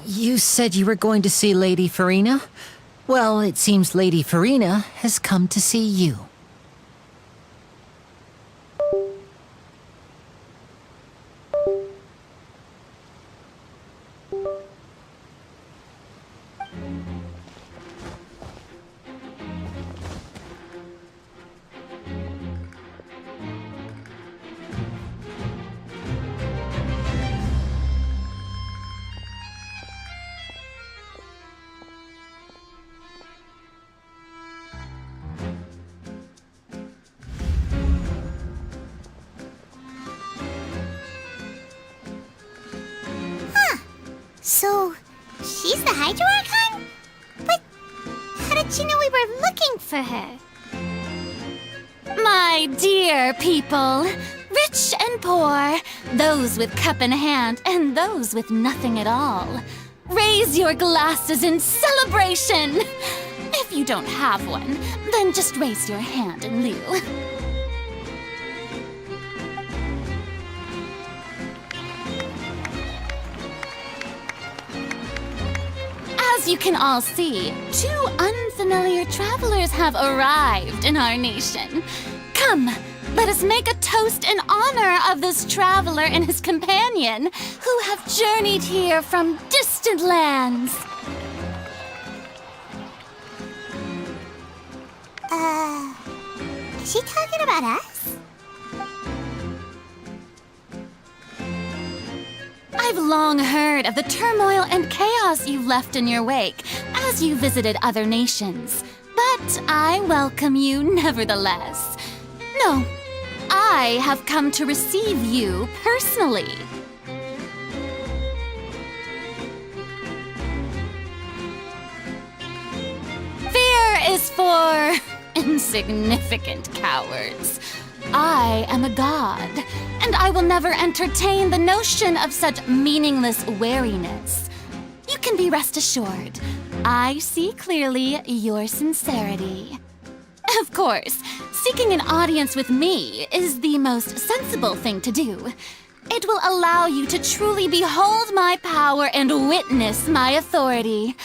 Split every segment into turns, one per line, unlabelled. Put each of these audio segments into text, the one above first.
You said you were going to see Lady Farina? Well, it seems Lady Farina has come to see you.
So, she's the Hydro Archon? But how did she know we were looking for her?
My dear people, rich and poor, those with cup in hand and those with nothing at all, raise your glasses in celebration! If you don't have one, then just raise your hand in lieu. As you can all see, two unfamiliar travelers have arrived in our nation. Come, let us make a toast in honor of this traveler and his companion who have journeyed here from distant lands.
Is she talking about us?
I've long heard of the turmoil and chaos you left in your wake as you visited other nations, but I welcome you nevertheless. No, I have come to receive you personally. Fear is for insignificant cowards. I am a god, and I will never entertain the notion of such meaningless wariness. You can be rest assured, I see clearly your sincerity. Of course, seeking an audience with me is the most sensible thing to do. It will allow you to truly behold my power and witness my authority.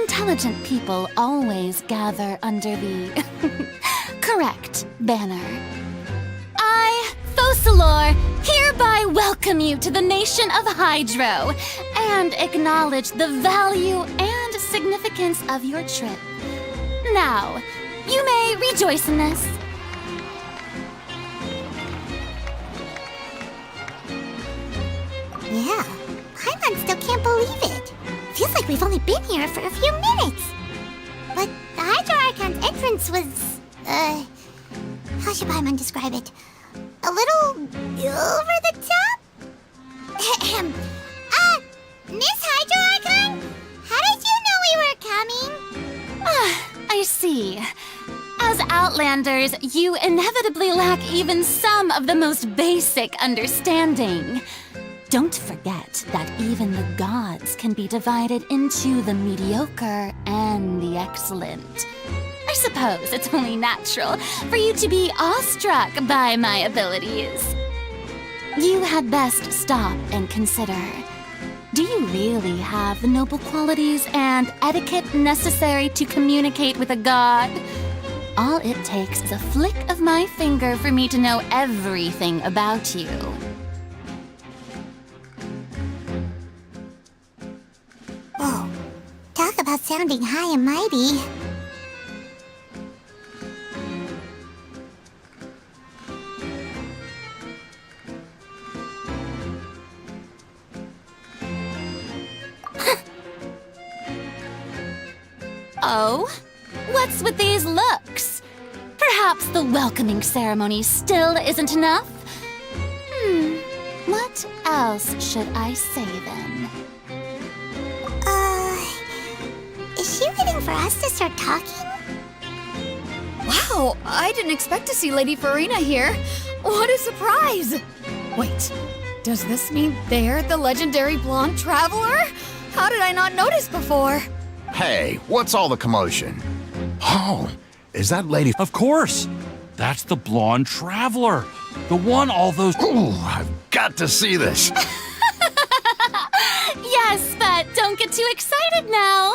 Intelligent people always gather under the correct banner. I, Focalor, hereby welcome you to the nation of Hydro and acknowledge the value and significance of your trip. Now, you may rejoice in this.
Yeah, Paimon still can't believe it. Feels like we've only been here for a few minutes. But the Hydro Archon's entrance was, how should Paimon describe it? A little over the top? Miss Hydro Archon? How did you know we were coming?
I see. As Outlanders, you inevitably lack even some of the most basic understanding. Don't forget that even the gods can be divided into the mediocre and the excellent. I suppose it's only natural for you to be awestruck by my abilities. You had best stop and consider. Do you really have the noble qualities and etiquette necessary to communicate with a god? All it takes is a flick of my finger for me to know everything about you.
Whoa, talk about sounding high and mighty.
Oh? What's with these looks? Perhaps the welcoming ceremony still isn't enough? What else should I say then?
Is she waiting for us to start talking?
Wow, I didn't expect to see Lady Farina here. What a surprise! Wait, does this mean they're the legendary blonde traveler? How did I not notice before?
Hey, what's all the commotion? Oh, is that Lady...
Of course! That's the blonde traveler. The one all those...
Ooh, I've got to see this.
Yes, but get too excited now.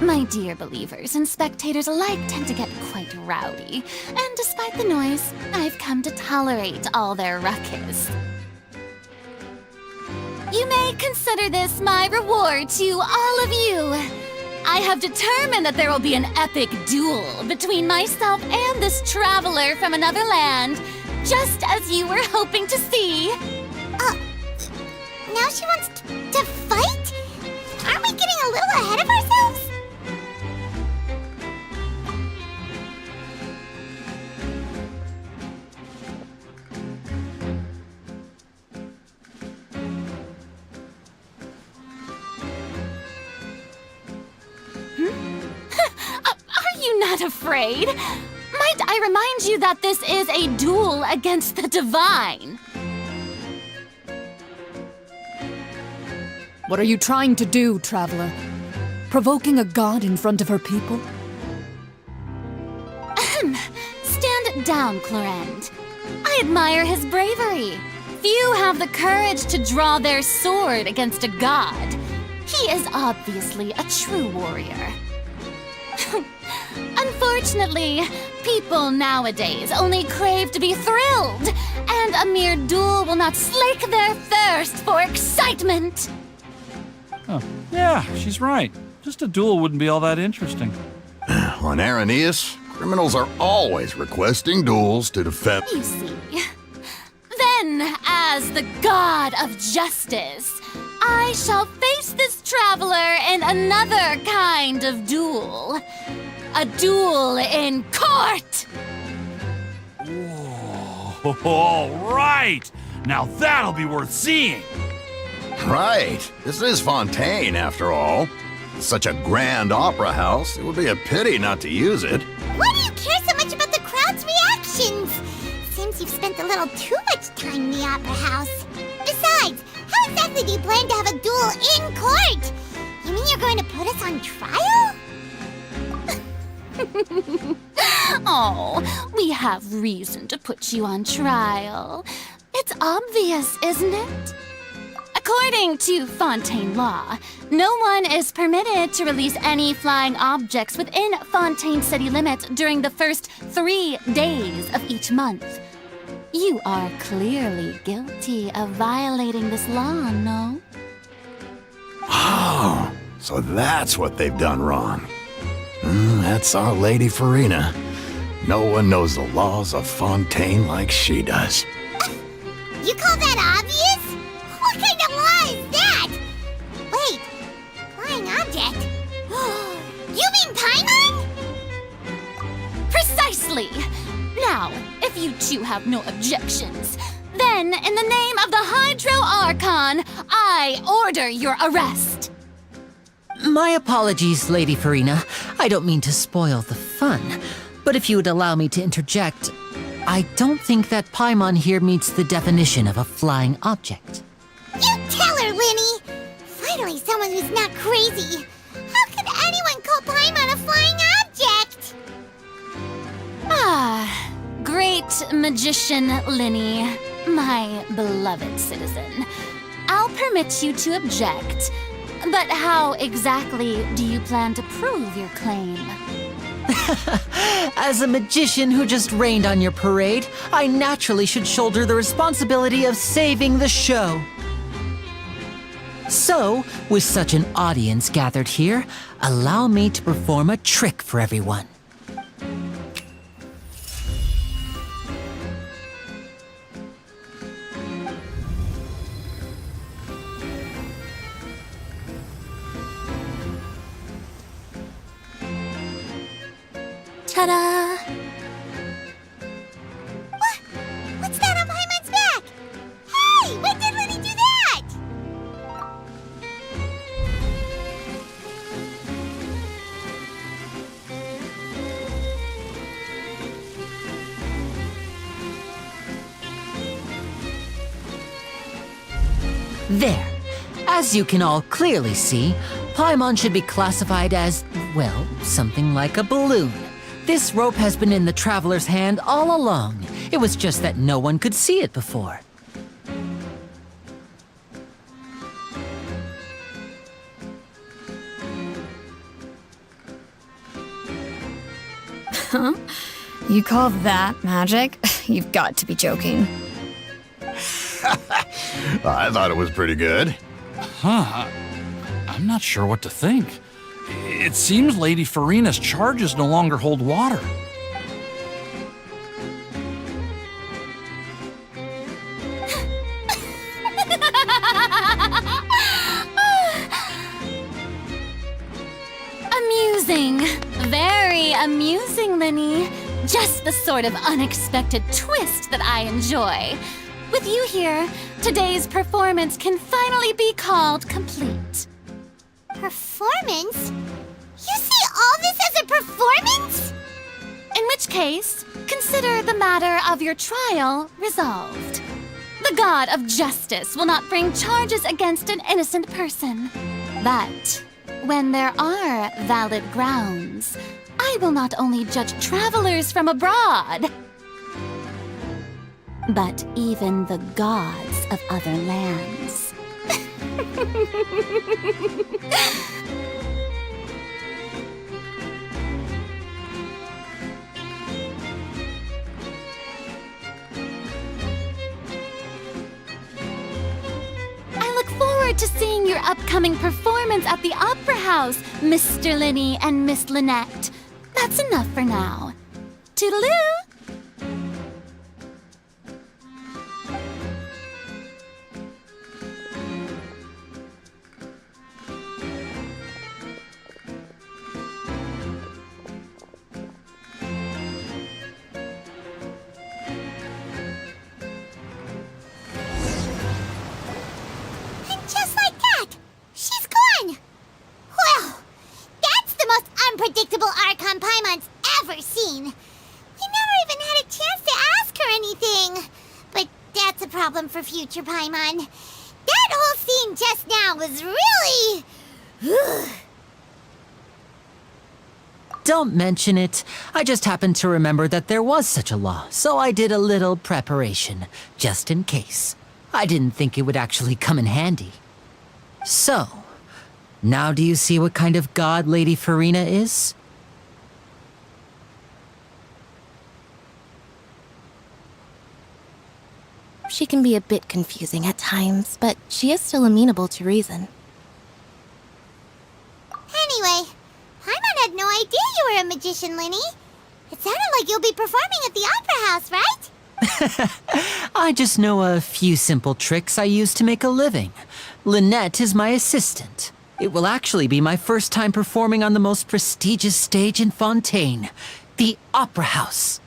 My dear believers and spectators alike tend to get quite rowdy, and despite the noise, I've come to tolerate all their ruckus. You may consider this my reward to all of you. I have determined that there will be an epic duel between myself and this traveler from another land, just as you were hoping to see.
Now she wants to fight? Aren't we getting a little ahead of ourselves?
Are you not afraid? Might I remind you that this is a duel against the divine?
What are you trying to do, traveler? Provoking a god in front of her people?
Stand down, Clorend. I admire his bravery. Few have the courage to draw their sword against a god. He is obviously a true warrior. Unfortunately, people nowadays only crave to be thrilled, and a mere duel will not slake their thirst for excitement.
Oh, yeah, she's right. Just a duel wouldn't be all that interesting.
On Araneus, criminals are always requesting duels to defend.
You see. Then, as the god of justice, I shall face this traveler in another kind of duel. A duel in court!
Whoa, all right! Now that'll be worth seeing!
Right. This is FOntaine, after all. Such a grand opera house, it would be a pity not to use it.
Why do you care so much about the crowd's reactions? Seems you've spent a little too much time in the opera house. Besides, how exactly do you plan to have a duel in court? You mean you're going to put us on trial?
Oh, we have reason to put you on trial. It's obvious, isn't it? According to FOntaine law, no one is permitted to release any flying objects within FOntaine city limits during the first 3 days of each month. You are clearly guilty of violating this law, no?
Oh, so that's what they've done wrong. That's our Lady Farina. No one knows the laws of FOntaine like she does.
You call that obvious? What kind of law is that? Wait, flying object? You mean Paimon?
Precisely! Now, if you two have no objections, then in the name of the Hydro Archon, I order your arrest.
My apologies, Lady Farina. I don't mean to spoil the fun, but if you would allow me to interject, I don't think that Paimon here meets the definition of a flying object.
You tell her, Linny! Finally someone who's not crazy. How could anyone call Paimon a flying object?
Ah, great magician Linny, my beloved citizen. I'll permit you to object, but how exactly do you plan to prove your claim?
As a magician who just rained on your parade, I naturally should shoulder the responsibility of saving the show. So, with such an audience gathered here, allow me to perform a trick for everyone.
Ta-da!
What? What's that on Paimon's back? Hey, when did Linny do that?
There. As you can all clearly see, Paimon should be classified as, well, something like a balloon. This rope has been in the traveler's hand all along. It was just that no one could see it before.
You call that magic? You've got to be joking.
I thought it was pretty good.
I'm not sure what to think. It seems Lady Farina's charges no longer hold water.
Amusing. Very amusing, Linny. Just the sort of unexpected twist that I enjoy. With you here, today's performance can finally be called complete.
Performance? You see all this as a performance?
In which case, consider the matter of your trial resolved. The god of justice will not bring charges against an innocent person. But when there are valid grounds, I will not only judge travelers from abroad, but even the gods of other lands. I look forward to seeing your upcoming performance at the Opera House, Mr. Linny and Miss Lynette. That's enough for now. Toodaloo!
And just like that, she's gone. Well, that's the most unpredictable Archon Paimon's ever seen. We never even had a chance to ask her anything. But that's a problem for future Paimon. That whole scene just now was really...
Don't mention it. I just happened to remember that there was such a law, so I did a little preparation, just in case. I didn't think it would actually come in handy. So, now do you see what kind of god Lady Farina is?
She can be a bit confusing at times, but she is still amenable to reason.
Anyway, Paimon had no idea you were a magician, Linny. It sounded like you'll be performing at the Opera House, right?
I just know a few simple tricks I use to make a living. Lynette is my assistant. It will actually be my first time performing on the most prestigious stage in FOntaine, the Opera House.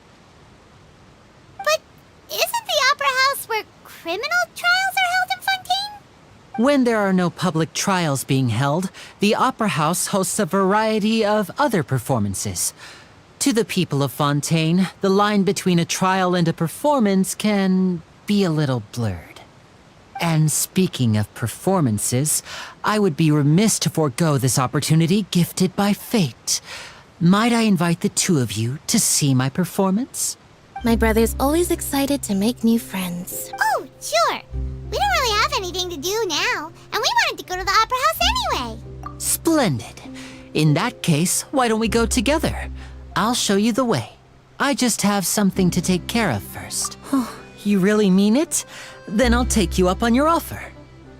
But isn't the Opera House where criminal trials are held in Fontaine?
When there are no public trials being held, the Opera House hosts a variety of other performances. To the people of FOntaine, the line between a trial and a performance can be a little blurred. And speaking of performances, I would be remiss to forego this opportunity gifted by fate. Might I invite the two of you to see my performance?
My brother's always excited to make new friends.
Oh, sure. We don't really have anything to do now, and we wanted to go to the Opera House anyway.
Splendid. In that case, why don't we go together? I'll show you the way. I just have something to take care of first. You really mean it? Then I'll take you up on your offer.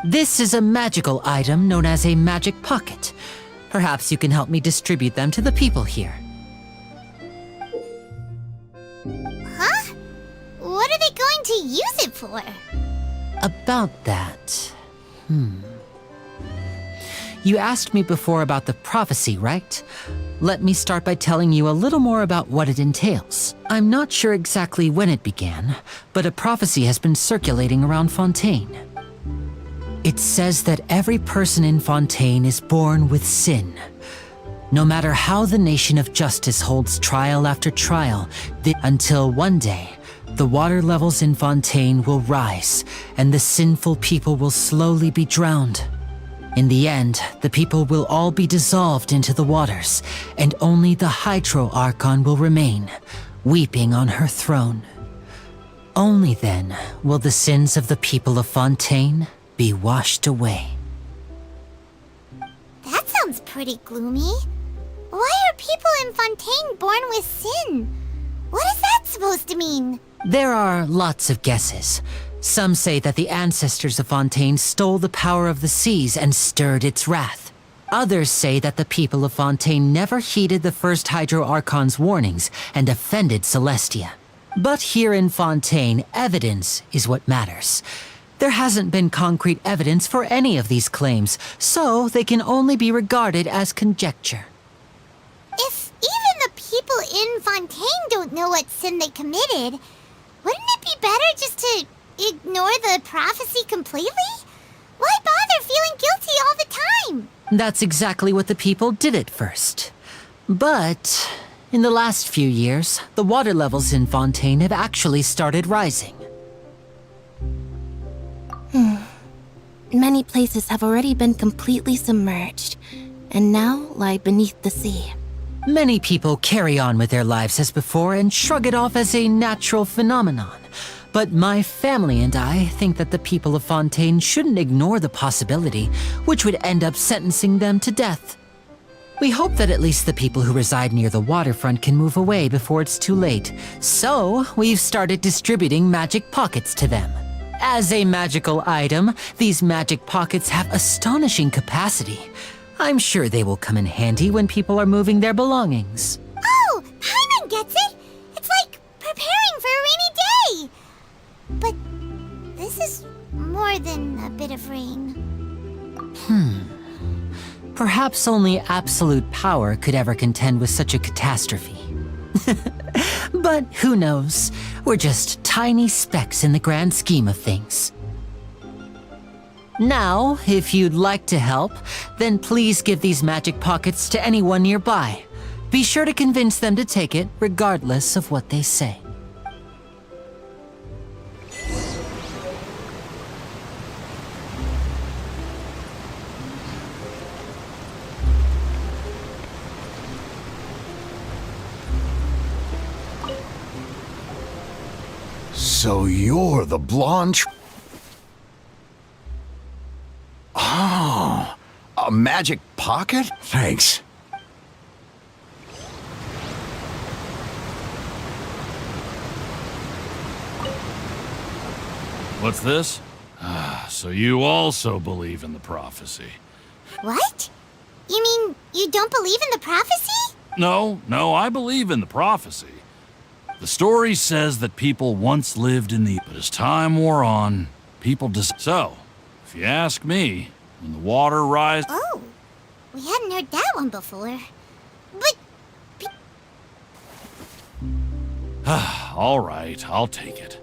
This is a magical item known as a magic pocket. Perhaps you can help me distribute them to the people here.
Huh? What are they going to use it for?
About that... You asked me before about the prophecy, right? Let me start by telling you a little more about what it entails. I'm not sure exactly when it began, but a prophecy has been circulating around FOntaine. It says that every person in FOntaine is born with sin. No matter how the nation of justice holds trial after trial, until one day, the water levels in FOntaine will rise, and the sinful people will slowly be drowned. In the end, the people will all be dissolved into the waters, and only the Hydro Archon will remain, weeping on her throne. Only then will the sins of the people of FOntaine be washed away.
That sounds pretty gloomy. Why are people in Fontaine born with sin? What is that supposed to mean?
There are lots of guesses. Some say that the ancestors of Fontaine stole the power of the seas and stirred its wrath. Others say that the people of Fontaine never heeded the first Hydro Archon's warnings and offended Celestia. But here in Fontaine, evidence is what matters. There hasn't been concrete evidence for any of these claims, so they can only be regarded as conjecture.
If even the people in Fontaine don't know what sin they committed, wouldn't it be better just to ignore the prophecy completely? Why bother feeling guilty all the time?
That's exactly what the people did at first. But in the last few years, the water levels in Fontaine have actually started rising.
Many places have already been completely submerged, and now lie beneath the sea.
Many people carry on with their lives as before and shrug it off as a natural phenomenon. But my family and I think that the people of Fontaine shouldn't ignore the possibility, which would end up sentencing them to death. We hope that at least the people who reside near the waterfront can move away before it's too late. So, we've started distributing magic pockets to them. As a magical item, these magic pockets have astonishing capacity. I'm sure they will come in handy when people are moving their belongings.
Oh, Paimon gets it! It's like preparing for a rainy day! But this is more than a bit of rain.
Perhaps only absolute power could ever contend with such a catastrophe. But who knows? We're just tiny specks in the grand scheme of things. Now, if you'd like to help, then please give these magic pockets to anyone nearby. Be sure to convince them to take it, regardless of what they say.
So you're the blonde... Oh, a magic pocket? Thanks.
What's this? So you also believe in the prophecy.
What? You mean you don't believe in the prophecy?
No, I believe in the prophecy. The story says that people once lived in the... But as time wore on, people So, if you ask me, when the water rises...
Oh, we hadn't heard that one before. But...
All right, I'll take it.